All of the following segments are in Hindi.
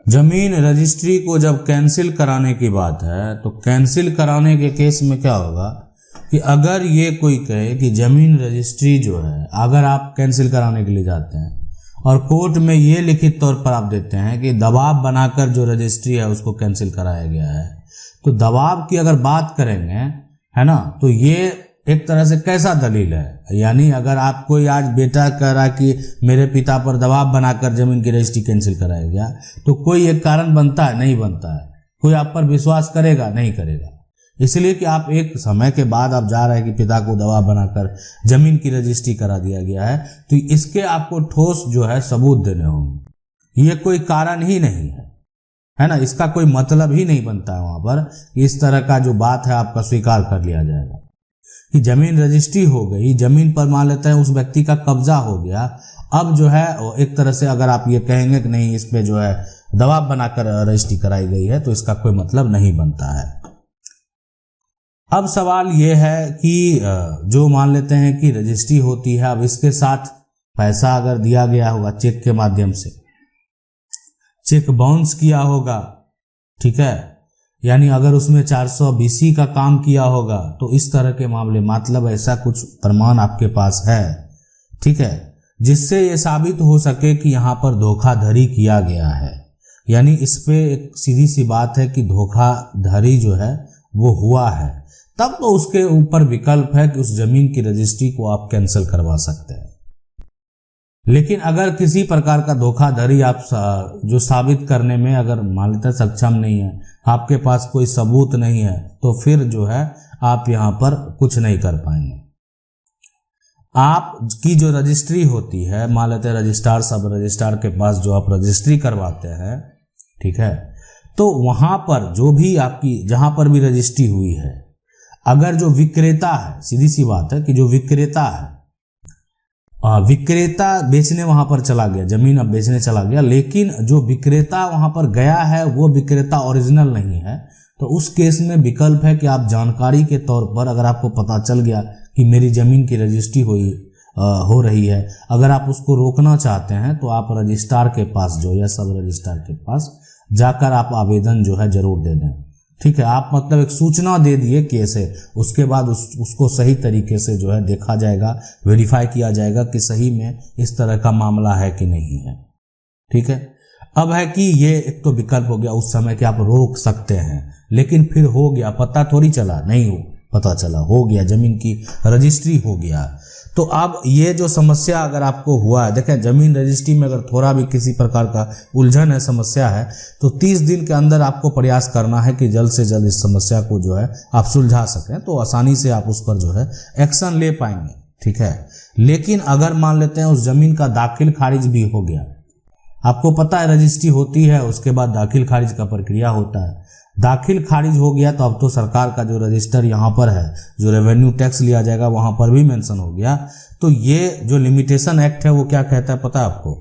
जमीन रजिस्ट्री को जब कैंसिल कराने की बात है तो कैंसिल कराने के केस में क्या होगा कि अगर ये कोई कहे कि जमीन रजिस्ट्री जो है, अगर आप कैंसिल कराने के लिए जाते हैं और कोर्ट में ये लिखित तौर पर आप देते हैं कि दबाव बनाकर जो रजिस्ट्री है उसको कैंसिल कराया गया है, तो दबाव की अगर बात करेंगे, है ना, तो ये एक तरह से कैसा दलील है? यानी अगर आप कोई आज बेटा कह रहा कि मेरे पिता पर दबाव बनाकर जमीन की रजिस्ट्री कैंसिल कराया गया, तो कोई एक कारण बनता है? नहीं बनता है। कोई आप पर विश्वास करेगा? नहीं करेगा। इसलिए कि आप एक समय के बाद आप जा रहे हैं कि पिता को दबाव बनाकर जमीन की रजिस्ट्री करा दिया गया है, तो इसके आपको ठोस जो है सबूत देने होंगे। ये कोई कारण ही नहीं है ना, इसका कोई मतलब ही नहीं बनता है वहां पर। इस तरह का जो बात है आपका स्वीकार कर लिया जाएगा कि जमीन रजिस्ट्री हो गई, जमीन पर मान लेते हैं उस व्यक्ति का कब्जा हो गया। अब जो है एक तरह से अगर आप ये कहेंगे कि नहीं, इस पे जो है दबाव बनाकर रजिस्ट्री कराई गई है, तो इसका कोई मतलब नहीं बनता है। अब सवाल ये है कि जो मान लेते हैं कि रजिस्ट्री होती है, अब इसके साथ पैसा अगर दिया गया होगा चेक के माध्यम से, चेक बाउंस किया होगा, ठीक है, यानी अगर उसमें 420 का काम किया होगा, तो इस तरह के मामले, मतलब ऐसा कुछ प्रमाण आपके पास है, ठीक है, जिससे ये साबित हो सके कि यहाँ पर धोखाधड़ी किया गया है। यानी इस पे एक सीधी सी बात है कि धोखाधड़ी जो है वो हुआ है, तब तो उसके ऊपर विकल्प है कि उस जमीन की रजिस्ट्री को आप कैंसिल करवा सकते हैं। लेकिन अगर किसी प्रकार का धोखाधड़ी आप जो साबित करने में अगर मान लेते सक्षम नहीं है, आपके पास कोई सबूत नहीं है, तो फिर जो है आप यहाँ पर कुछ नहीं कर पाएंगे। आपकी जो रजिस्ट्री होती है, मान लेते हैं रजिस्ट्रार, सब रजिस्ट्रार के पास जो आप रजिस्ट्री करवाते हैं, ठीक है, तो वहां पर जो भी आपकी जहां पर भी रजिस्ट्री हुई है, अगर जो विक्रेता है, सीधी सी बात है कि जो विक्रेता है, विक्रेता बेचने वहां पर चला गया, जमीन अब बेचने चला गया, लेकिन जो विक्रेता वहां पर गया है वो विक्रेता ओरिजिनल नहीं है, तो उस केस में विकल्प है कि आप जानकारी के तौर पर, अगर आपको पता चल गया कि मेरी जमीन की रजिस्ट्री हो रही है, अगर आप उसको रोकना चाहते हैं, तो आप रजिस्ट्रार के पास जो या सब रजिस्ट्रार के पास जाकर आप आवेदन जो है जरूर दे दें, ठीक है। आप मतलब एक सूचना दे दिए कैसे, उसके बाद उसको सही तरीके से जो है देखा जाएगा, वेरीफाई किया जाएगा कि सही में इस तरह का मामला है कि नहीं है, ठीक है। अब है कि ये एक तो विकल्प हो गया उस समय कि आप रोक सकते हैं, लेकिन फिर हो गया, पता थोड़ी चला, नहीं हो पता चला, हो गया, जमीन की रजिस्ट्री हो गया। तो अब ये जो समस्या अगर आपको हुआ है, देखें जमीन रजिस्ट्री में अगर थोड़ा भी किसी प्रकार का उलझन है, समस्या है, तो 30 दिन के अंदर आपको प्रयास करना है कि जल्द से जल्द इस समस्या को जो है आप सुलझा सकें, तो आसानी से आप उस पर जो है एक्शन ले पाएंगे, ठीक है। लेकिन अगर मान लेते हैं उस जमीन का दाखिल खारिज भी हो गया, आपको पता है रजिस्ट्री होती है, उसके बाद दाखिल खारिज का प्रक्रिया होता है, दाखिल खारिज हो गया, तो अब तो सरकार का जो रजिस्टर यहाँ पर है, जो रेवेन्यू टैक्स लिया जाएगा वहां पर भी मेंशन हो गया। तो ये जो लिमिटेशन एक्ट है वो क्या कहता है पता है आपको?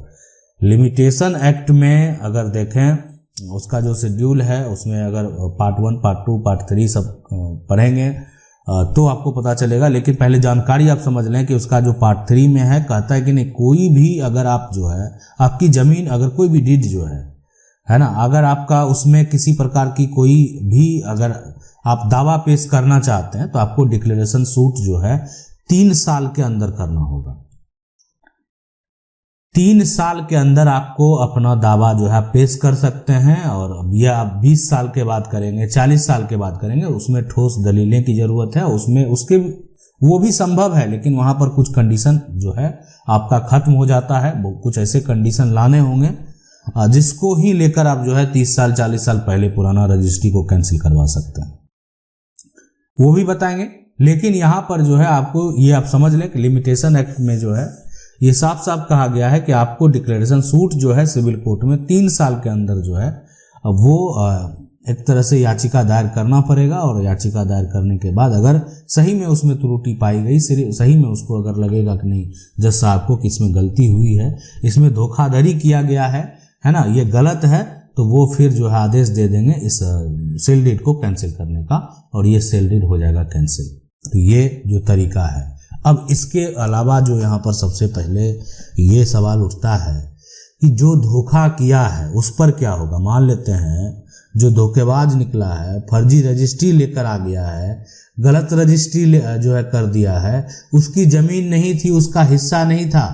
लिमिटेशन एक्ट में अगर देखें उसका जो शेड्यूल है, उसमें अगर पार्ट 1, पार्ट 2, पार्ट 3 सब पढ़ेंगे तो आपको पता चलेगा। लेकिन पहले जानकारी आप समझ लें कि उसका जो पार्ट 3 में है, कहता है कि नहीं, कोई भी अगर आप जो है आपकी जमीन, अगर कोई भी डीड जो है ना, अगर आपका उसमें किसी प्रकार की कोई भी अगर आप दावा पेश करना चाहते हैं, तो आपको डिक्लेरेशन सूट जो है 3 साल के अंदर करना होगा। 3 साल के अंदर आपको अपना दावा जो है पेश कर सकते हैं, और यह आप 20 साल के बाद करेंगे, 40 साल के बाद करेंगे, उसमें ठोस दलीलें की जरूरत है, उसमें उसके वो भी संभव है, लेकिन वहां पर कुछ कंडीशन जो है आपका खत्म हो जाता है। कुछ ऐसे कंडीशन लाने होंगे जिसको ही लेकर आप जो है 30 साल 40 साल पहले पुराना रजिस्ट्री को कैंसिल करवा सकते हैं, वो भी बताएंगे। लेकिन यहां पर जो है आपको ये आप समझ लें कि लिमिटेशन एक्ट में जो है ये साफ साफ कहा गया है कि आपको डिक्लेरेशन सूट जो है सिविल कोर्ट में 3 साल के अंदर जो है वो एक तरह से याचिका दायर करना पड़ेगा, और याचिका दायर करने के बाद अगर सही में उसमें त्रुटि पाई गई, सही में उसको अगर लगेगा कि नहीं जज साहब को कि इसमें गलती हुई है, इसमें धोखाधड़ी किया गया है ना, ये गलत है, तो वो फिर जो है आदेश दे देंगे इस सेल डीड को कैंसिल करने का, और ये सेल डीड हो जाएगा कैंसिल। तो ये जो तरीका है। अब इसके अलावा जो यहाँ पर सबसे पहले ये सवाल उठता है कि जो धोखा किया है उस पर क्या होगा। मान लेते हैं जो धोखेबाज निकला है, फर्जी रजिस्ट्री लेकर आ गया है, गलत रजिस्ट्री जो है कर दिया है, उसकी जमीन नहीं थी, उसका हिस्सा नहीं था,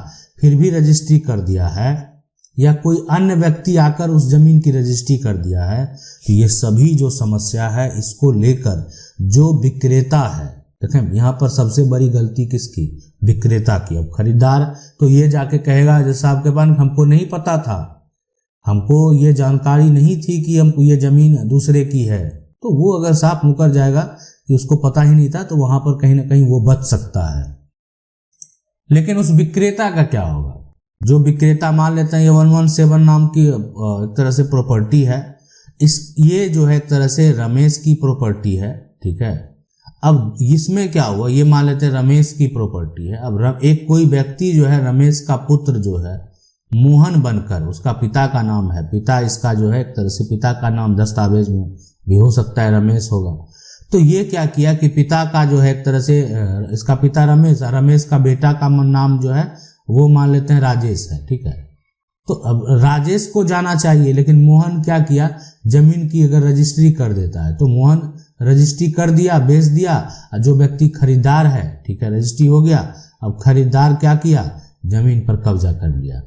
फिर भी रजिस्ट्री कर दिया है, या कोई अन्य व्यक्ति आकर उस जमीन की रजिस्ट्री कर दिया है, तो ये सभी जो समस्या है इसको लेकर जो विक्रेता है, देखें यहाँ पर सबसे बड़ी गलती किसकी, विक्रेता की। अब खरीदार तो ये जाके कहेगा जैसे आपके पास हमको नहीं पता था, हमको ये जानकारी नहीं थी कि हमको ये जमीन दूसरे की है, तो वो अगर साफ मुकर जाएगा कि उसको पता ही नहीं था, तो वहां पर कहीं ना कहीं वो बच सकता है। लेकिन उस विक्रेता का क्या होगा, जो विक्रेता मान लेते हैं ये 117 नाम की एक तरह से प्रॉपर्टी है, ये जो है एक तरह से रमेश की प्रॉपर्टी है, ठीक है। अब इसमें क्या हुआ, ये मान लेते हैं रमेश की प्रॉपर्टी है। अब एक कोई व्यक्ति जो है रमेश का पुत्र जो है मोहन बनकर, उसका पिता का नाम है, पिता इसका जो है एक तरह से पिता का नाम दस्तावेज में भी हो सकता है रमेश होगा, तो ये क्या किया कि पिता का जो है एक तरह से इसका पिता रमेश का बेटा का नाम जो है वो मान लेते हैं राजेश है, ठीक है। तो अब राजेश को जाना चाहिए, लेकिन मोहन क्या किया, जमीन की अगर रजिस्ट्री कर देता है तो मोहन रजिस्ट्री कर दिया, बेच दिया, जो व्यक्ति खरीदार है, ठीक है, रजिस्ट्री हो गया। अब खरीदार क्या किया, जमीन पर कब्जा कर लिया,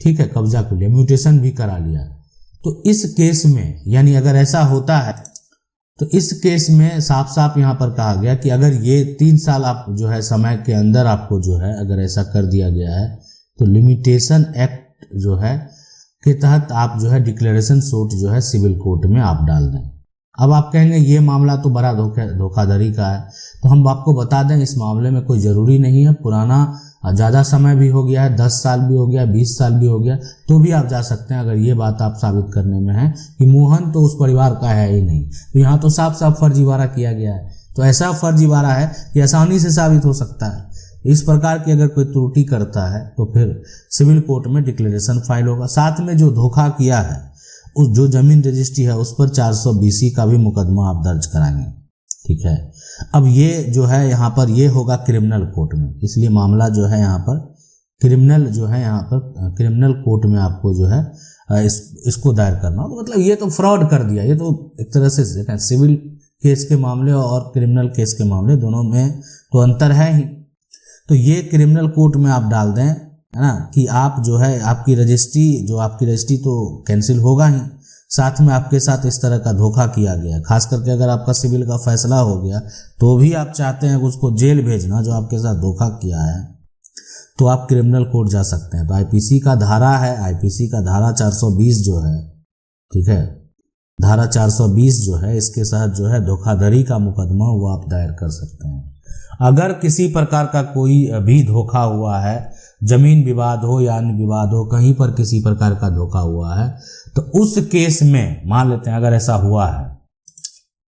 ठीक है, कब्जा कर लिया, म्यूटेशन भी करा लिया। तो इस केस में यानी अगर ऐसा होता है तो इस केस में साफ साफ यहाँ पर कहा गया कि अगर ये 3 साल आप जो है समय के अंदर आपको जो है अगर ऐसा कर दिया गया है तो लिमिटेशन एक्ट जो है के तहत आप जो है डिक्लेरेशन सूट जो है सिविल कोर्ट में आप डाल दें। अब आप कहेंगे ये मामला तो बड़ा धोखाधड़ी का है, तो हम आपको बता दें इस मामले में कोई ज़रूरी नहीं है, पुराना ज़्यादा समय भी हो गया है, 10 साल भी हो गया, 20 साल भी हो गया, तो भी आप जा सकते हैं अगर ये बात आप साबित करने में है कि मोहन तो उस परिवार का है ही नहीं। तो यहाँ तो साफ साफ फर्जीवाड़ा किया गया है, तो ऐसा फर्जीवाड़ा है कि आसानी से साबित हो सकता है। इस प्रकार की अगर कोई त्रुटि करता है तो फिर सिविल कोर्ट में डिक्लेरेशन फाइल होगा। साथ में जो धोखा किया है उस जो जमीन रजिस्ट्री है उस पर 420 का भी मुकदमा आप दर्ज कराएंगे, ठीक है। अब ये जो है यहाँ पर ये होगा क्रिमिनल कोर्ट में, इसलिए मामला जो है यहाँ पर क्रिमिनल कोर्ट में आपको जो है इसको दायर करना। तो मतलब ये तो फ्रॉड कर दिया, ये तो एक तरह से सिविल केस के मामले और क्रिमिनल केस के मामले दोनों में तो अंतर है ही। तो ये क्रिमिनल कोर्ट में आप डाल दें, है ना, कि आप जो है आपकी रजिस्ट्री तो कैंसिल होगा ही, साथ में आपके साथ इस तरह का धोखा किया गया है। खास करके अगर आपका सिविल का फैसला हो गया तो भी आप चाहते हैं उसको जेल भेजना जो आपके साथ धोखा किया है, तो आप क्रिमिनल कोर्ट जा सकते हैं। तो आईपीसी का धारा है, आईपीसी का धारा 420 जो है, ठीक है, धारा 420 जो है इसके साथ जो है धोखाधड़ी का मुकदमा वो आप दायर कर सकते हैं। अगर किसी प्रकार का कोई भी धोखा हुआ है, जमीन विवाद हो या अन्य विवाद हो, कहीं पर किसी प्रकार का धोखा हुआ है, तो उस केस में मान लेते हैं अगर ऐसा हुआ है,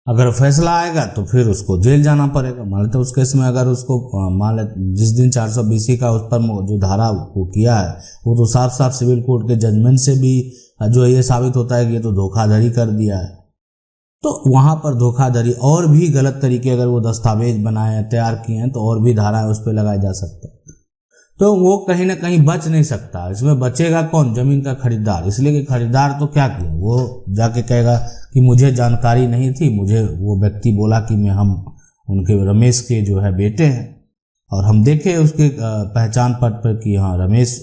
अगर फैसला आएगा तो फिर उसको जेल जाना पड़ेगा। मान लेते हैं उस केस में अगर उसको मान लेते जिस दिन 420 का उस पर जो धारा को किया है वो तो साफ साफ सिविल कोर्ट के जजमेंट से भी जो ये साबित होता है कि ये तो धोखाधड़ी कर दिया है, तो वहां पर धोखाधड़ी और भी गलत तरीके अगर वो दस्तावेज बनाए तैयार किए हैं तो और भी धारा उस पर लगाया जा सकता है। तो वो कहीं ना कहीं बच नहीं सकता। इसमें बचेगा कौन, जमीन का खरीदार। इसलिए कि खरीदार तो क्या किया, वो जाके कहेगा कि मुझे जानकारी नहीं थी, मुझे वो व्यक्ति बोला कि हम उनके रमेश के जो है बेटे हैं और हम देखे उसके पहचान पत्र पर कि हाँ रमेश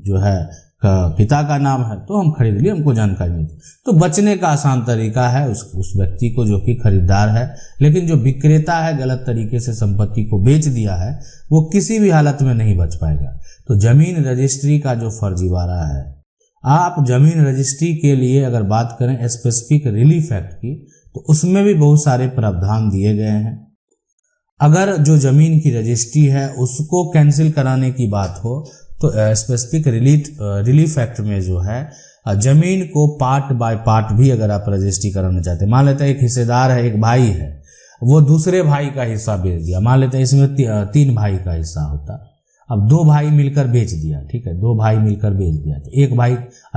जो है पिता का नाम है, तो हम खरीद लिए, हमको जानकारी नहीं थी। तो बचने का आसान तरीका है उस व्यक्ति को जो कि खरीदार है, लेकिन जो विक्रेता है गलत तरीके से संपत्ति को बेच दिया है वो किसी भी हालत में नहीं बच पाएगा। तो जमीन रजिस्ट्री का जो फर्जीवाड़ा है, आप जमीन रजिस्ट्री के लिए अगर बात करें स्पेसिफिक रिलीफ एक्ट की तो उसमें भी बहुत सारे प्रावधान दिए गए हैं। अगर जो जमीन की रजिस्ट्री है उसको कैंसिल कराने की बात हो तो स्पेसिफिक रिलीफ एक्ट में जो है जमीन को पार्ट बाय पार्ट भी अगर आप रजिस्ट्री कराना चाहते हैं, मान लेते हैं एक हिस्सेदार है, एक भाई है, वो दूसरे भाई का हिस्सा बेच दिया, मान लेते हैं इसमें 3 भाई का हिस्सा होता, अब 2 भाई मिलकर बेच दिया, ठीक है, 2 भाई मिलकर बेच दिया, तो एक भाई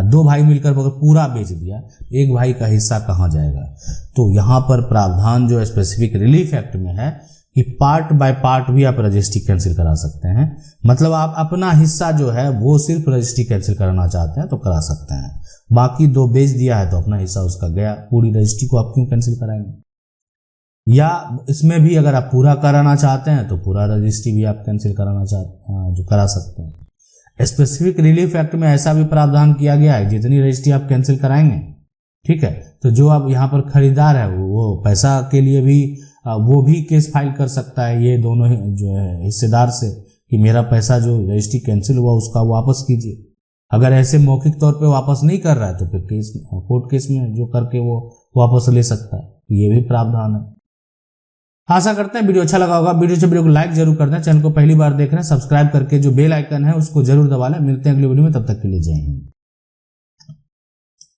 2 भाई मिलकर अगर पूरा बेच दिया तो एक भाई का हिस्सा कहाँ जाएगा। तो यहाँ पर प्रावधान जो स्पेसिफिक रिलीफ एक्ट में है कि कि पार्ट बाय पार्ट भी आप रजिस्ट्री कैंसिल करा सकते हैं। मतलब आप अपना हिस्सा जो है वो सिर्फ रजिस्ट्री कैंसिल कराना चाहते हैं तो करा सकते हैं, बाकी 2 बेच दिया है तो अपना हिस्सा उसका गया, पूरी रजिस्ट्री को आप क्यों कैंसिल कराएंगे। या इसमें भी अगर आप पूरा कराना चाहते हैं तो पूरा रजिस्ट्री भी आप कैंसिल करा सकते हैं। स्पेसिफिक रिलीफ एक्ट में ऐसा भी प्रावधान किया गया है, जितनी रजिस्ट्री आप कैंसिल कराएंगे, ठीक है, तो जो आप यहाँ पर खरीदार है वो पैसा के लिए भी वो भी केस फाइल कर सकता है, ये दोनों जो है हिस्सेदार से, कि मेरा पैसा जो रजिस्ट्री कैंसिल हुआ उसका वापस कीजिए। अगर ऐसे मौखिक तौर पे वापस नहीं कर रहा है तो फिर कोर्ट केस में जो करके वो वापस ले सकता है, ये भी प्रावधान है। आशा करते हैं वीडियो अच्छा लगा होगा। वीडियो को लाइक जरूर कर दें, चैनल को पहली बार देख रहे हैं सब्सक्राइब करके जो बेल आइकन है उसको जरूर दबा लें। मिलते हैं अगली वीडियो में, तब तक के लिए जय हिंद।